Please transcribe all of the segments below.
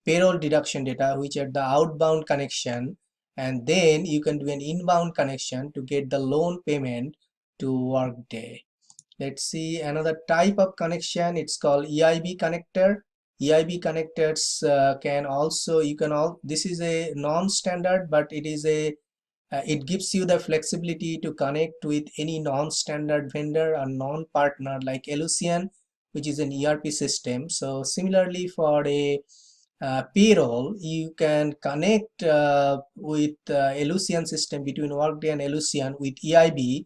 payroll deduction data, which are the outbound connection, and then you can do an inbound connection to get the loan payment to Workday. Let's see another type of connection. It's called EIB connector. EIB connectors can also, you can all, this is a non-standard, but it is a it gives you the flexibility to connect with any non-standard vendor or non-partner like Elucian, which is an ERP system. So similarly for a payroll, you can connect with Elucian system between Workday and Elucian with EIB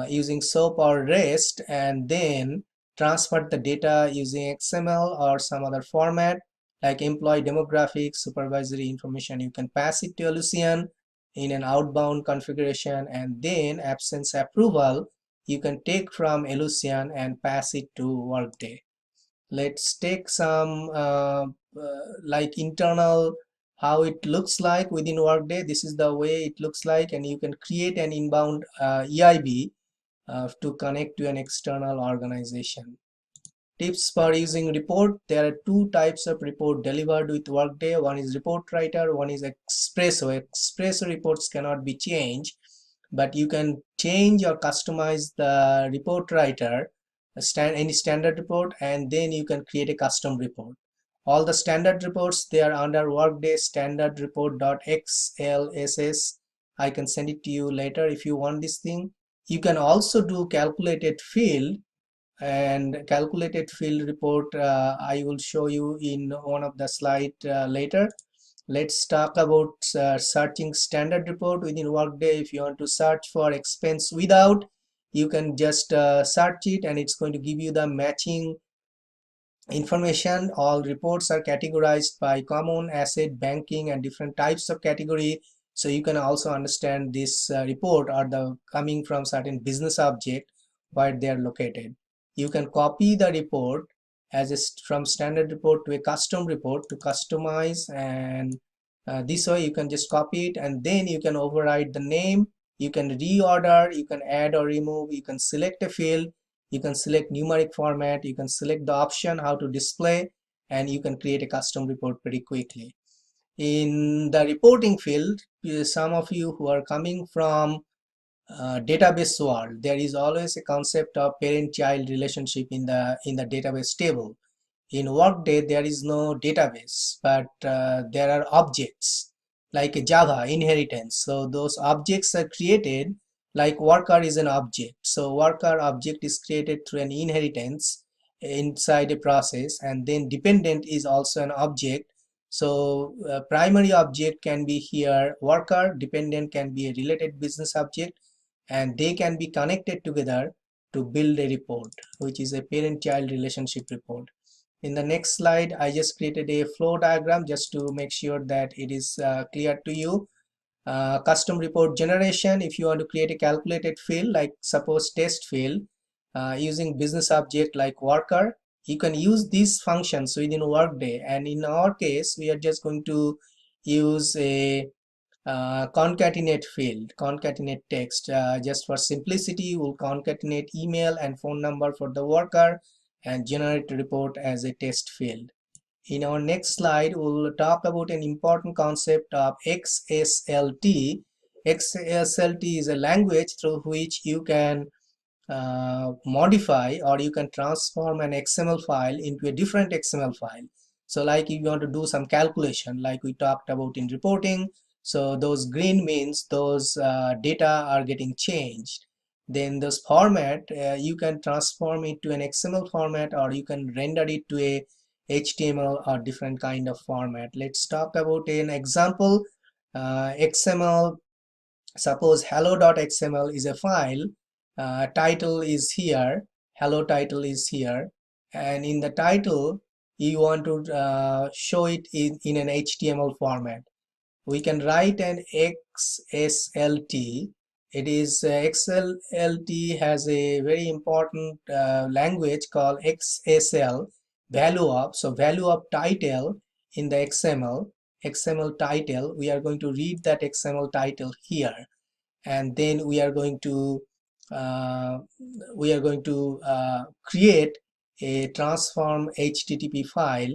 using SOAP or REST, and then transfer the data using XML or some other format like employee demographics, supervisory information. You can pass it to Elucian in an outbound configuration, and then absence approval you can take from Elucian and pass it to Workday. Let's take some like internal, how it looks like within Workday. This is the way it looks like, and you can create an inbound EIB to connect to an external organization. Tips for using report. There are two types of report delivered with Workday. One is report writer, one is Espresso. Espresso reports cannot be changed, but you can change or customize the report writer, any standard report, and then you can create a custom report. All the standard reports, they are under Workday standard report.xlss. I can send it to you later if you want this thing. You can also do calculated field, and calculated field report I will show you in one of the slide later. Let's talk about searching standard report within Workday. If you want to search for expense without, you can just search it, and it's going to give you the matching information. All reports are categorized by common, asset, banking, and different types of category. So you can also understand this report are the coming from certain business object where they are located. You can copy the report as a from standard report to a custom report to customize, and this way you can just copy it, and then you can override the name. You can reorder, you can add or remove, you can select a field, you can select numeric format, you can select the option how to display, and you can create a custom report pretty quickly. In the reporting field, some of you who are coming from database world, there is always a concept of parent-child relationship in the database table. In Workday, there is no database, but there are objects like Java inheritance. So those objects are created, like worker is an object. So worker object is created through an inheritance inside a process, and then dependent is also an object. So primary object can be here worker, dependent can be a related business object, and they can be connected together to build a report, which is a parent-child relationship report. In the next slide, I just created a flow diagram just to make sure that it is clear to you. Custom report generation, if you want to create a calculated field, like suppose test field, using business object like worker, you can use these functions within Workday. And in our case, we are just going to use a concatenate field, concatenate text. Just for simplicity, we'll concatenate email and phone number for the worker and generate a report as a test field. In our next slide, we'll talk about an important concept of XSLT. XSLT is a language through which you can modify, or you can transform an XML file into a different XML file. So like if you want to do some calculation like we talked about in reporting, so those green means those data are getting changed. Then this format, you can transform it to an XML format, or you can render it to a HTML or different kind of format. Let's talk about an example. XML, suppose hello.xml is a file. Title is here, hello title is here, and in the title you want to show it in an HTML format. We can write an XSLT. It is XSLT has a very important language called XSL, value of. So value of title in the XML title, we are going to read that XML title here, and then we are going to create a transform HTTP file